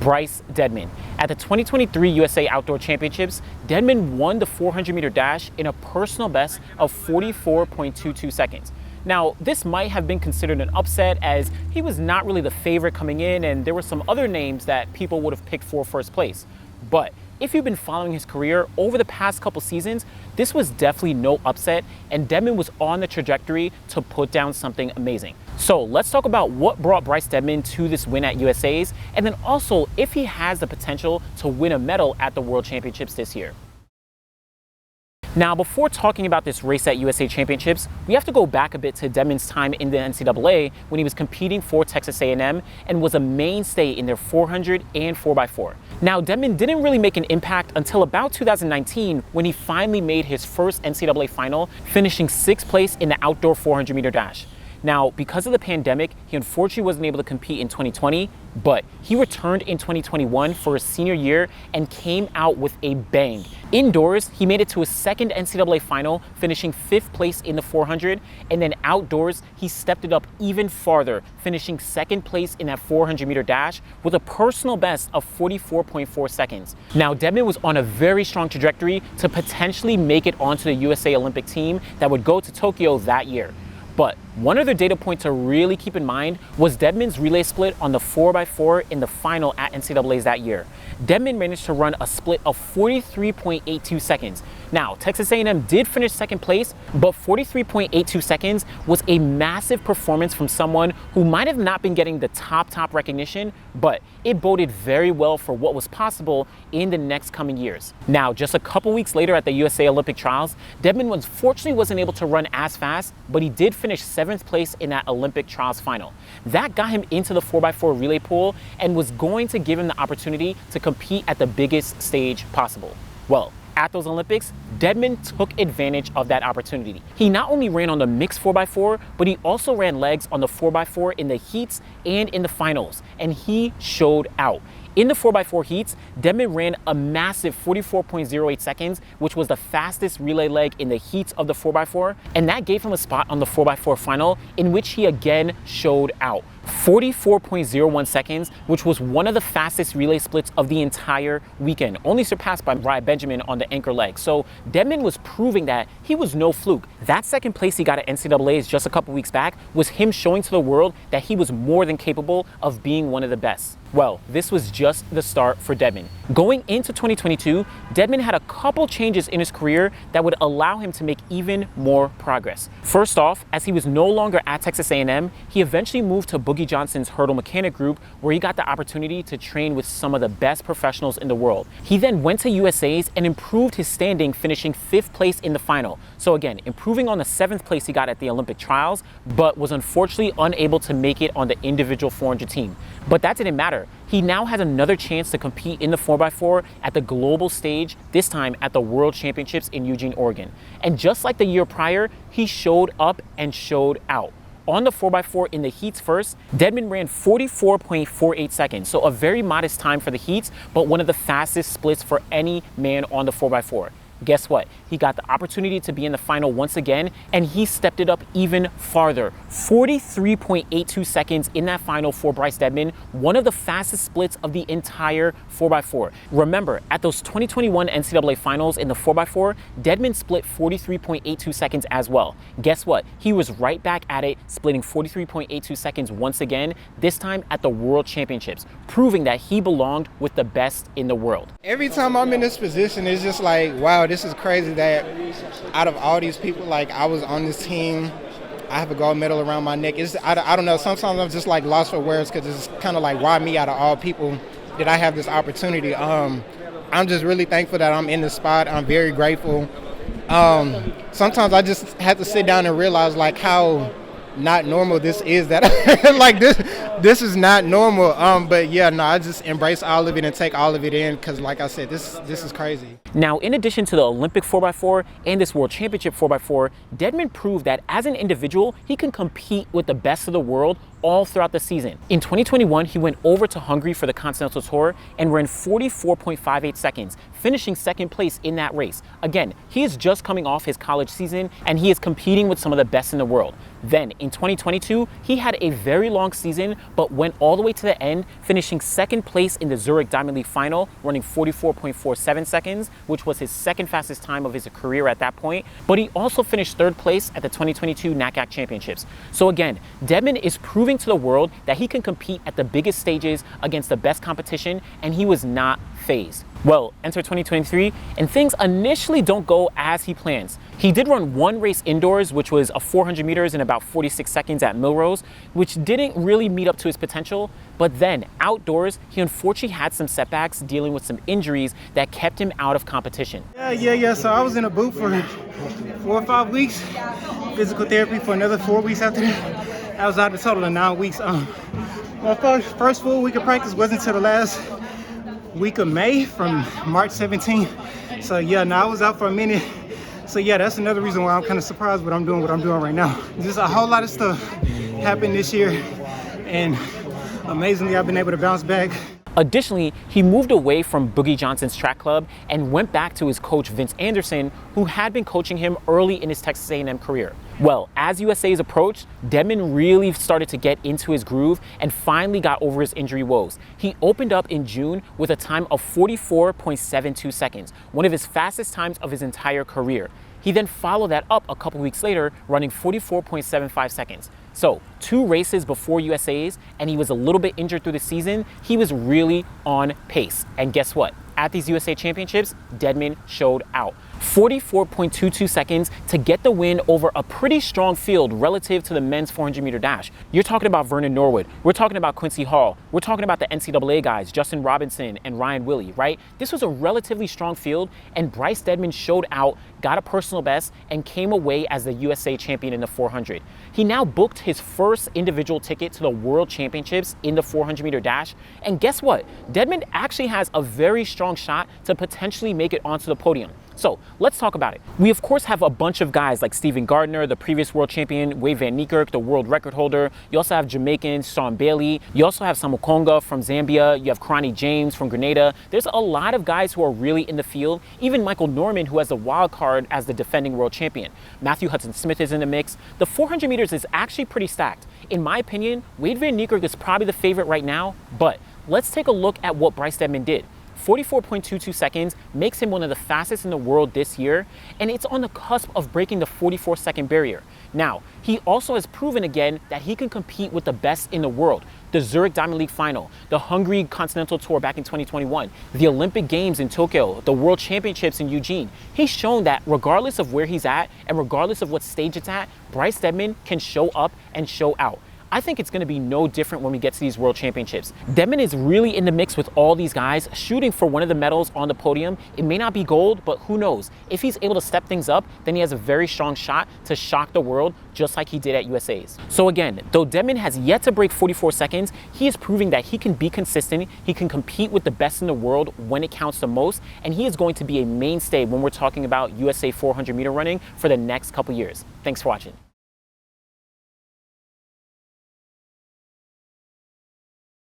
Bryce Deadmon. At the 2023 USA Outdoor Championships, Deadmon won the 400-meter dash in a personal best of 44.22 seconds. Now, this might have been considered an upset as he was not really the favorite coming in and there were some other names that people would have picked for first place. But if you've been following his career over the past couple seasons, this was definitely no upset and Deadmon was on the trajectory to put down something amazing. So let's talk about what brought Bryce Deadmon to this win at USA's, and then also if he has the potential to win a medal at the World Championships this year. Now, before talking about this race at USA Championships, we have to go back a bit to Deadmon's time in the NCAA when he was competing for Texas A&M and was a mainstay in their 400 and 4x4. Now, Deadmon didn't really make an impact until about 2019 when he finally made his first NCAA final, finishing 6th place in the outdoor 400-meter dash. Now, because of the pandemic, he unfortunately wasn't able to compete in 2020, but he returned in 2021 for his senior year and came out with a bang. Indoors, he made it to his second NCAA final, finishing 5th place in the 400, and then outdoors, he stepped it up even farther, finishing 2nd place in that 400-meter dash with a personal best of 44.4 seconds. Now, Deadmon was on a very strong trajectory to potentially make it onto the USA Olympic team that would go to Tokyo that year. But one other data point to really keep in mind was Deadmon's relay split on the 4x4 in the final at NCAA's that year. Deadmon managed to run a split of 43.82 seconds. Now, Texas A&M did finish 2nd place, but 43.82 seconds was a massive performance from someone who might have not been getting the top recognition, but it boded very well for what was possible in the next coming years. Now, just a couple weeks later at the USA Olympic trials, Deadmon unfortunately wasn't able to run as fast, but he did finish 7th place in that Olympic trials final. That got him into the 4x4 relay pool and was going to give him the opportunity to compete at the biggest stage possible. Well, at those Olympics, Deadmon took advantage of that opportunity. He not only ran on the mixed 4x4, but he also ran legs on the 4x4 in the heats and in the finals, and he showed out. In the 4x4 heats, Deadmon ran a massive 44.08 seconds, which was the fastest relay leg in the heats of the 4x4, and that gave him a spot on the 4x4 final, in which he again showed out. 44.01 seconds, which was one of the fastest relay splits of the entire weekend, only surpassed by Bryce Deadmon on the anchor leg. So Deadmon was proving that he was no fluke. That 2nd place he got at NCAA's just a couple weeks back was him showing to the world that he was more than capable of being one of the best. Well, this was just the start for Deadmon. Going into 2022, Deadmon had a couple changes in his career that would allow him to make even more progress. First off, as he was no longer at Texas A&M, he eventually moved to Boogie Johnson's hurdle mechanic group, where he got the opportunity to train with some of the best professionals in the world. He then went to USA's and improved his standing, finishing 5th place in the final. So again, improving on the 7th place he got at the Olympic trials, but was unfortunately unable to make it on the individual 400 team. But that didn't matter. He now has another chance to compete in the 4x4 at the global stage, this time at the World Championships in Eugene, Oregon. And just like the year prior, he showed up and showed out. On the 4x4 in the heats first, Deadmon ran 44.48 seconds, so a very modest time for the heats, but one of the fastest splits for any man on the 4x4. Guess what? He got the opportunity to be in the final once again, and he stepped it up even farther. 43.82 seconds in that final for Bryce Deadmon, one of the fastest splits of the entire 4x4. Remember, at those 2021 NCAA finals in the 4x4, Deadmon split 43.82 seconds as well. Guess what? He was right back at it, splitting 43.82 seconds once again, this time at the World Championships, proving that he belonged with the best in the world. Every time I'm in this position, it's just like, wow, this is crazy that out of all these people, like, I was on this team, I have a gold medal around my neck. I don't know, sometimes I'm just like lost for words because it's kind of like, why me out of all people did I have this opportunity? I'm just really thankful that I'm in this spot. I'm very grateful. Sometimes I just have to sit down and realize like how not normal this is, that like this is not normal. But yeah, no, I just embrace all of it and take all of it in because like I said, this is crazy. Now, in addition to the Olympic 4x4 and this World Championship 4x4, Deadmon proved that as an individual, he can compete with the best of the world all throughout the season. In 2021, he went over to Hungary for the Continental Tour and ran 44.58 seconds, finishing second place in that race. Again, he is just coming off his college season and he is competing with some of the best in the world. Then in 2022, he had a very long season, but went all the way to the end, finishing second place in the Zurich Diamond League final, running 44.47 seconds, which was his second fastest time of his career at that point. But he also finished third place at the 2022 NCAA Championships. So again, Deadmon is proving to the world that he can compete at the biggest stages against the best competition, and he was not phased. Well, enter 2023, and things initially don't go as he plans. He did run one race indoors, which was a 400 meters in about 46 seconds at Millrose, which didn't really meet up to his potential. But then outdoors, he unfortunately had some setbacks dealing with some injuries that kept him out of competition. Yeah. So I was in a boot for 4 or 5 weeks, physical therapy for another 4 weeks after that. I was out a total of 9 weeks. My first full week of practice wasn't until the last week of May, from March 17th. So yeah, I was out for a minute. So yeah, that's another reason why I'm kind of surprised what I'm doing right now. Just a whole lot of stuff happened this year, and amazingly I've been able to bounce back. Additionally, he moved away from Boogie Johnson's track club and went back to his coach Vince Anderson, who had been coaching him early in his Texas A&M career. Well, as USA's approached, Deadmon really started to get into his groove and finally got over his injury woes. He opened up in June with a time of 44.72 seconds, one of his fastest times of his entire career. He then followed that up a couple weeks later, running 44.75 seconds. So 2 races before USA's, and he was a little bit injured through the season. He was really on pace. And guess what? At these USA Championships, Deadmon showed out. 44.22 seconds to get the win over a pretty strong field relative to the men's 400 meter dash. You're talking about Vernon Norwood. We're talking about Quincy Hall. We're talking about the NCAA guys, Justin Robinson and Ryan Willey, right? This was a relatively strong field, and Bryce Deadmon showed out, got a personal best, and came away as the USA champion in the 400. He now booked his first individual ticket to the World Championships in the 400 meter dash. And guess what? Deadmon actually has a very strong shot to potentially make it onto the podium. So let's talk about it. We of course have a bunch of guys like Stephen Gardner, the previous world champion, Wade Van Niekerk, the world record holder. You also have Jamaican Sean Bailey. You also have Samu Konga from Zambia. You have Karani James from Grenada. There's a lot of guys who are really in the field. Even Michael Norman, who has the wild card as the defending world champion. Matthew Hudson-Smith is in the mix. The 400 meters is actually pretty stacked. In my opinion, Wade Van Niekerk is probably the favorite right now, but let's take a look at what Bryce Deadmon did. 44.22 seconds makes him one of the fastest in the world this year, and it's on the cusp of breaking the 44-second barrier. Now, he also has proven again that he can compete with the best in the world. The Zurich Diamond League final, the Hungary Continental Tour back in 2021, the Olympic Games in Tokyo, the World Championships in Eugene. He's shown that regardless of where he's at and regardless of what stage it's at, Bryce Deadmon can show up and show out. I think it's going to be no different when we get to these World Championships. Deadmon is really in the mix with all these guys, shooting for one of the medals on the podium. It may not be gold, but who knows? If he's able to step things up, then he has a very strong shot to shock the world, just like he did at USA's. So again, though Deadmon has yet to break 44 seconds, he is proving that he can be consistent, he can compete with the best in the world when it counts the most, and he is going to be a mainstay when we're talking about USA 400 meter running for the next couple years. Thanks for watching.